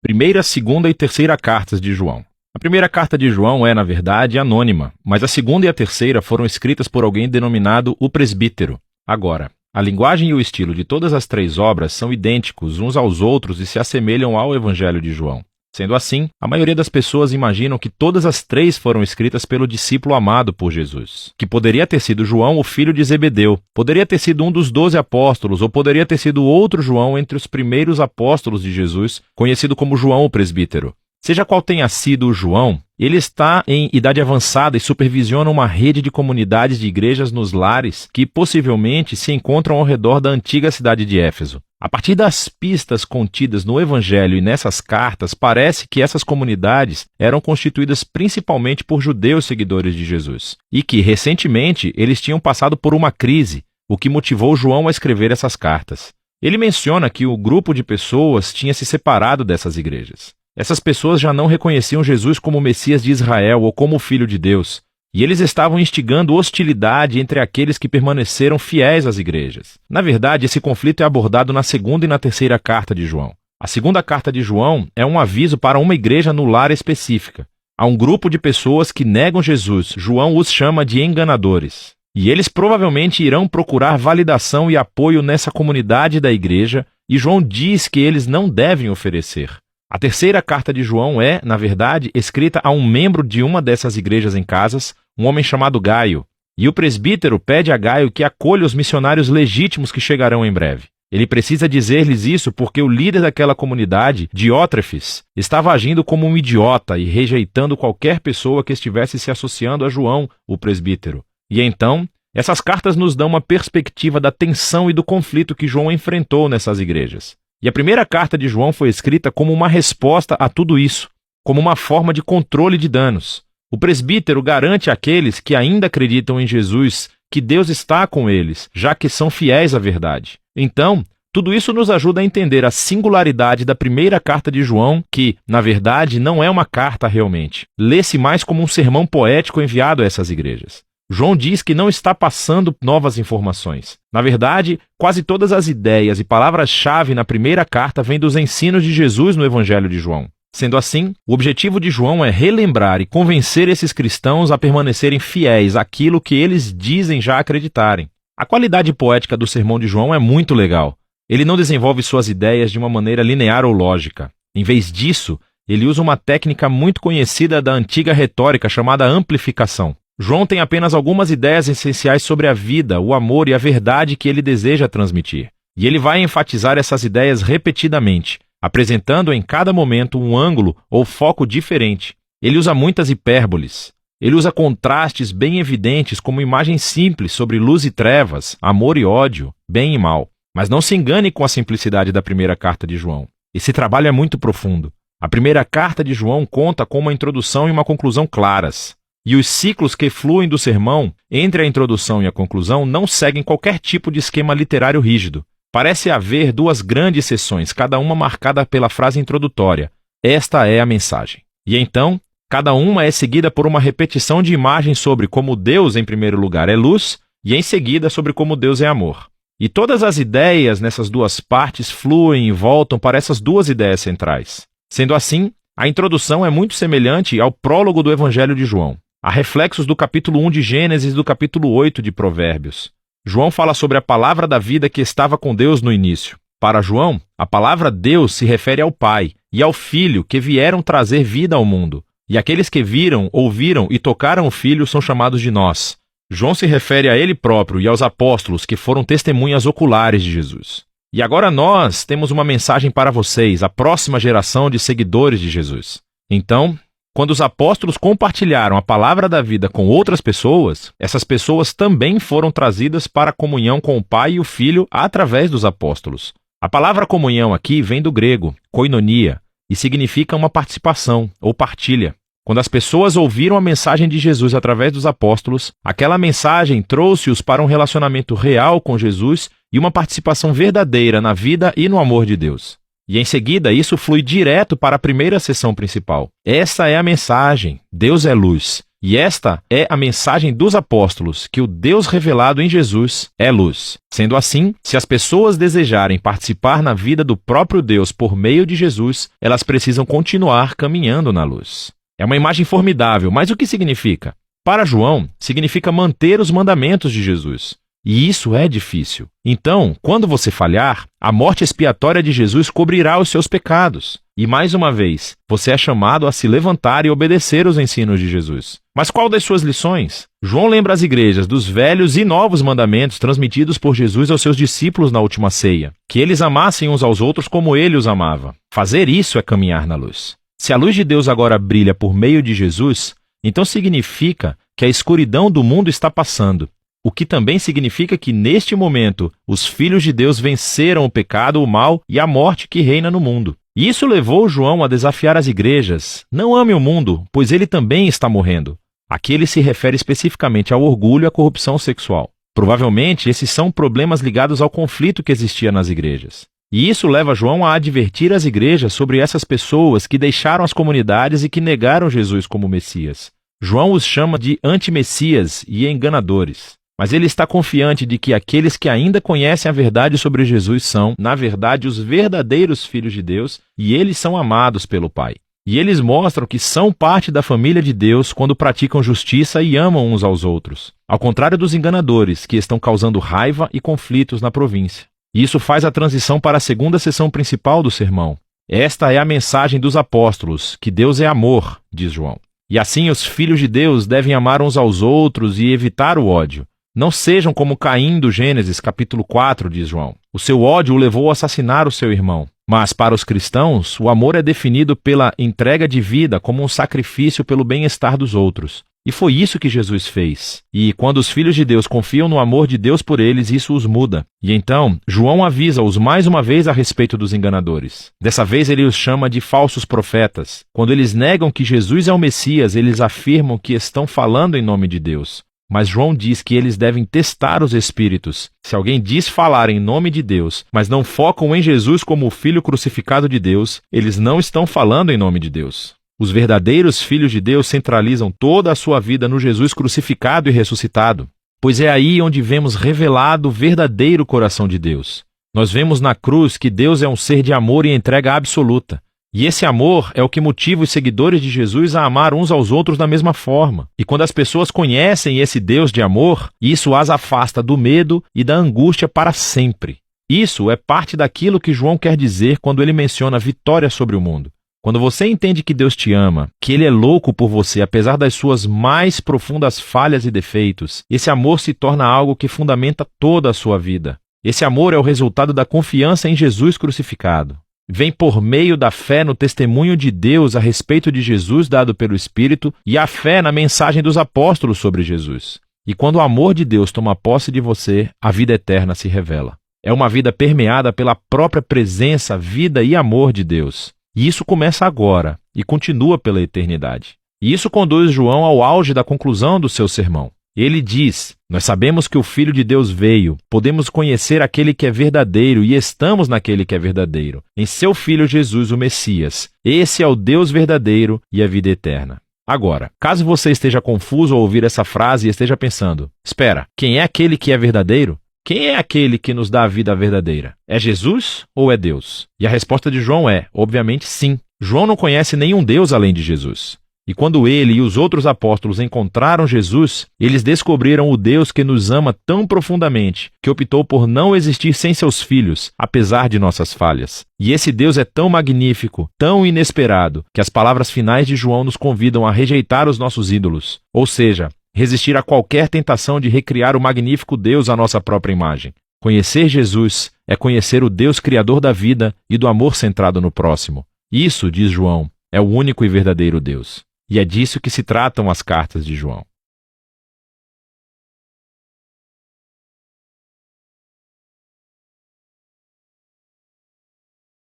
Primeira, segunda e terceira cartas de João. A primeira carta de João é, na verdade, anônima, mas a segunda e a terceira foram escritas por alguém denominado o presbítero. Agora, a linguagem e o estilo de todas as três obras são idênticos uns aos outros e se assemelham ao Evangelho de João. Sendo assim, a maioria das pessoas imaginam que todas as três foram escritas pelo discípulo amado por Jesus, que poderia ter sido João, o filho de Zebedeu, poderia ter sido um dos 12 apóstolos, ou poderia ter sido outro João entre os primeiros apóstolos de Jesus, conhecido como João o presbítero. Seja qual tenha sido o João, ele está em idade avançada e supervisiona uma rede de comunidades de igrejas nos lares que possivelmente se encontram ao redor da antiga cidade de Éfeso. A partir das pistas contidas no Evangelho e nessas cartas, parece que essas comunidades eram constituídas principalmente por judeus seguidores de Jesus, e que, recentemente, eles tinham passado por uma crise, o que motivou João a escrever essas cartas. Ele menciona que o grupo de pessoas tinha se separado dessas igrejas. Essas pessoas já não reconheciam Jesus como o Messias de Israel ou como o Filho de Deus, e eles estavam instigando hostilidade entre aqueles que permaneceram fiéis às igrejas. Na verdade, esse conflito é abordado na segunda e na terceira carta de João. A segunda carta de João é um aviso para uma igreja no lar específica. Há um grupo de pessoas que negam Jesus. João os chama de enganadores. E eles provavelmente irão procurar validação e apoio nessa comunidade da igreja, e João diz que eles não devem oferecer. A terceira carta de João é, na verdade, escrita a um membro de uma dessas igrejas em Casas, um homem chamado Gaio. E o presbítero pede a Gaio que acolha os missionários legítimos que chegarão em breve. Ele precisa dizer-lhes isso porque o líder daquela comunidade, Diótrefes, estava agindo como um idiota e rejeitando qualquer pessoa que estivesse se associando a João, o presbítero. E então, essas cartas nos dão uma perspectiva da tensão e do conflito que João enfrentou nessas igrejas. E a primeira carta de João foi escrita como uma resposta a tudo isso, como uma forma de controle de danos. O presbítero garante àqueles que ainda acreditam em Jesus que Deus está com eles, já que são fiéis à verdade. Então, tudo isso nos ajuda a entender a singularidade da primeira carta de João, que, na verdade, não é uma carta realmente. Lê-se mais como um sermão poético enviado a essas igrejas. João diz que não está passando novas informações. Na verdade, quase todas as ideias e palavras-chave na primeira carta vêm dos ensinos de Jesus no Evangelho de João. Sendo assim, o objetivo de João é relembrar e convencer esses cristãos a permanecerem fiéis àquilo que eles dizem já acreditarem. A qualidade poética do sermão de João é muito legal. Ele não desenvolve suas ideias de uma maneira linear ou lógica. Em vez disso, ele usa uma técnica muito conhecida da antiga retórica chamada amplificação. João tem apenas algumas ideias essenciais sobre a vida, o amor e a verdade que ele deseja transmitir. E ele vai enfatizar essas ideias repetidamente, apresentando em cada momento um ângulo ou foco diferente. Ele usa muitas hipérboles. Ele usa contrastes bem evidentes como imagens simples sobre luz e trevas, amor e ódio, bem e mal. Mas não se engane com a simplicidade da primeira carta de João. Esse trabalho é muito profundo. A primeira carta de João conta com uma introdução e uma conclusão claras. E os ciclos que fluem do sermão, entre a introdução e a conclusão, não seguem qualquer tipo de esquema literário rígido. Parece haver duas grandes seções, cada uma marcada pela frase introdutória. Esta é a mensagem. E então, cada uma é seguida por uma repetição de imagens sobre como Deus, em primeiro lugar, é luz, e em seguida sobre como Deus é amor. E todas as ideias nessas duas partes fluem e voltam para essas duas ideias centrais. Sendo assim, a introdução é muito semelhante ao prólogo do Evangelho de João. Há reflexos do capítulo 1 de Gênesis e do capítulo 8 de Provérbios. João fala sobre a palavra da vida que estava com Deus no início. Para João, a palavra Deus se refere ao Pai e ao Filho que vieram trazer vida ao mundo. E aqueles que viram, ouviram e tocaram o Filho são chamados de nós. João se refere a ele próprio e aos apóstolos que foram testemunhas oculares de Jesus. E agora nós temos uma mensagem para vocês, a próxima geração de seguidores de Jesus. Então, quando os apóstolos compartilharam a palavra da vida com outras pessoas, essas pessoas também foram trazidas para a comunhão com o Pai e o Filho através dos apóstolos. A palavra comunhão aqui vem do grego, koinonia, e significa uma participação ou partilha. Quando as pessoas ouviram a mensagem de Jesus através dos apóstolos, aquela mensagem trouxe-os para um relacionamento real com Jesus e uma participação verdadeira na vida e no amor de Deus. E em seguida, isso flui direto para a primeira seção principal. Essa é a mensagem. Deus é luz. E esta é a mensagem dos apóstolos, que o Deus revelado em Jesus é luz. Sendo assim, se as pessoas desejarem participar na vida do próprio Deus por meio de Jesus, elas precisam continuar caminhando na luz. É uma imagem formidável, mas o que significa? Para João, significa manter os mandamentos de Jesus. E isso é difícil. Então, quando você falhar, a morte expiatória de Jesus cobrirá os seus pecados. E mais uma vez, você é chamado a se levantar e obedecer os ensinos de Jesus. Mas qual das suas lições? João lembra as igrejas dos velhos e novos mandamentos transmitidos por Jesus aos seus discípulos na última ceia, que eles amassem uns aos outros como ele os amava. Fazer isso é caminhar na luz. Se a luz de Deus agora brilha por meio de Jesus, então significa que a escuridão do mundo está passando. O que também significa que, neste momento, os filhos de Deus venceram o pecado, o mal e a morte que reina no mundo. E isso levou João a desafiar as igrejas: não ame o mundo, pois ele também está morrendo. Aqui ele se refere especificamente ao orgulho e à corrupção sexual. Provavelmente, esses são problemas ligados ao conflito que existia nas igrejas. E isso leva João a advertir as igrejas sobre essas pessoas que deixaram as comunidades e que negaram Jesus como Messias. João os chama de antimessias e enganadores. Mas ele está confiante de que aqueles que ainda conhecem a verdade sobre Jesus são, na verdade, os verdadeiros filhos de Deus, e eles são amados pelo Pai. E eles mostram que são parte da família de Deus quando praticam justiça e amam uns aos outros, ao contrário dos enganadores, que estão causando raiva e conflitos na província. E isso faz a transição para a segunda sessão principal do sermão. Esta é a mensagem dos apóstolos, que Deus é amor, diz João. E assim os filhos de Deus devem amar uns aos outros e evitar o ódio. Não sejam como Caim do Gênesis, capítulo 4, diz João. O seu ódio o levou a assassinar o seu irmão. Mas para os cristãos, o amor é definido pela entrega de vida como um sacrifício pelo bem-estar dos outros. E foi isso que Jesus fez. E quando os filhos de Deus confiam no amor de Deus por eles, isso os muda. E então, João avisa-os mais uma vez a respeito dos enganadores. Dessa vez ele os chama de falsos profetas. Quando eles negam que Jesus é o Messias, eles afirmam que estão falando em nome de Deus. Mas João diz que eles devem testar os espíritos. Se alguém diz falar em nome de Deus, mas não focam em Jesus como o Filho crucificado de Deus, eles não estão falando em nome de Deus. Os verdadeiros filhos de Deus centralizam toda a sua vida no Jesus crucificado e ressuscitado, pois é aí onde vemos revelado o verdadeiro coração de Deus. Nós vemos na cruz que Deus é um ser de amor e entrega absoluta. E esse amor é o que motiva os seguidores de Jesus a amar uns aos outros da mesma forma. E quando as pessoas conhecem esse Deus de amor, isso as afasta do medo e da angústia para sempre. Isso é parte daquilo que João quer dizer quando ele menciona vitória sobre o mundo. Quando você entende que Deus te ama, que Ele é louco por você apesar das suas mais profundas falhas e defeitos, esse amor se torna algo que fundamenta toda a sua vida. Esse amor é o resultado da confiança em Jesus crucificado. Vem por meio da fé no testemunho de Deus a respeito de Jesus dado pelo Espírito e a fé na mensagem dos apóstolos sobre Jesus. E quando o amor de Deus toma posse de você, a vida eterna se revela. É uma vida permeada pela própria presença, vida e amor de Deus. E isso começa agora e continua pela eternidade. E isso conduz João ao auge da conclusão do seu sermão. Ele diz: nós sabemos que o Filho de Deus veio, podemos conhecer aquele que é verdadeiro e estamos naquele que é verdadeiro, em seu Filho Jesus, o Messias. Esse é o Deus verdadeiro e a vida eterna. Agora, caso você esteja confuso ao ouvir essa frase e esteja pensando: espera, quem é aquele que é verdadeiro? Quem é aquele que nos dá a vida verdadeira? É Jesus ou é Deus? E a resposta de João é, obviamente, sim. João não conhece nenhum Deus além de Jesus. E quando ele e os outros apóstolos encontraram Jesus, eles descobriram o Deus que nos ama tão profundamente, que optou por não existir sem seus filhos, apesar de nossas falhas. E esse Deus é tão magnífico, tão inesperado, que as palavras finais de João nos convidam a rejeitar os nossos ídolos, ou seja, resistir a qualquer tentação de recriar o magnífico Deus à nossa própria imagem. Conhecer Jesus é conhecer o Deus criador da vida e do amor centrado no próximo. Isso, diz João, é o único e verdadeiro Deus. E é disso que se tratam as cartas de João.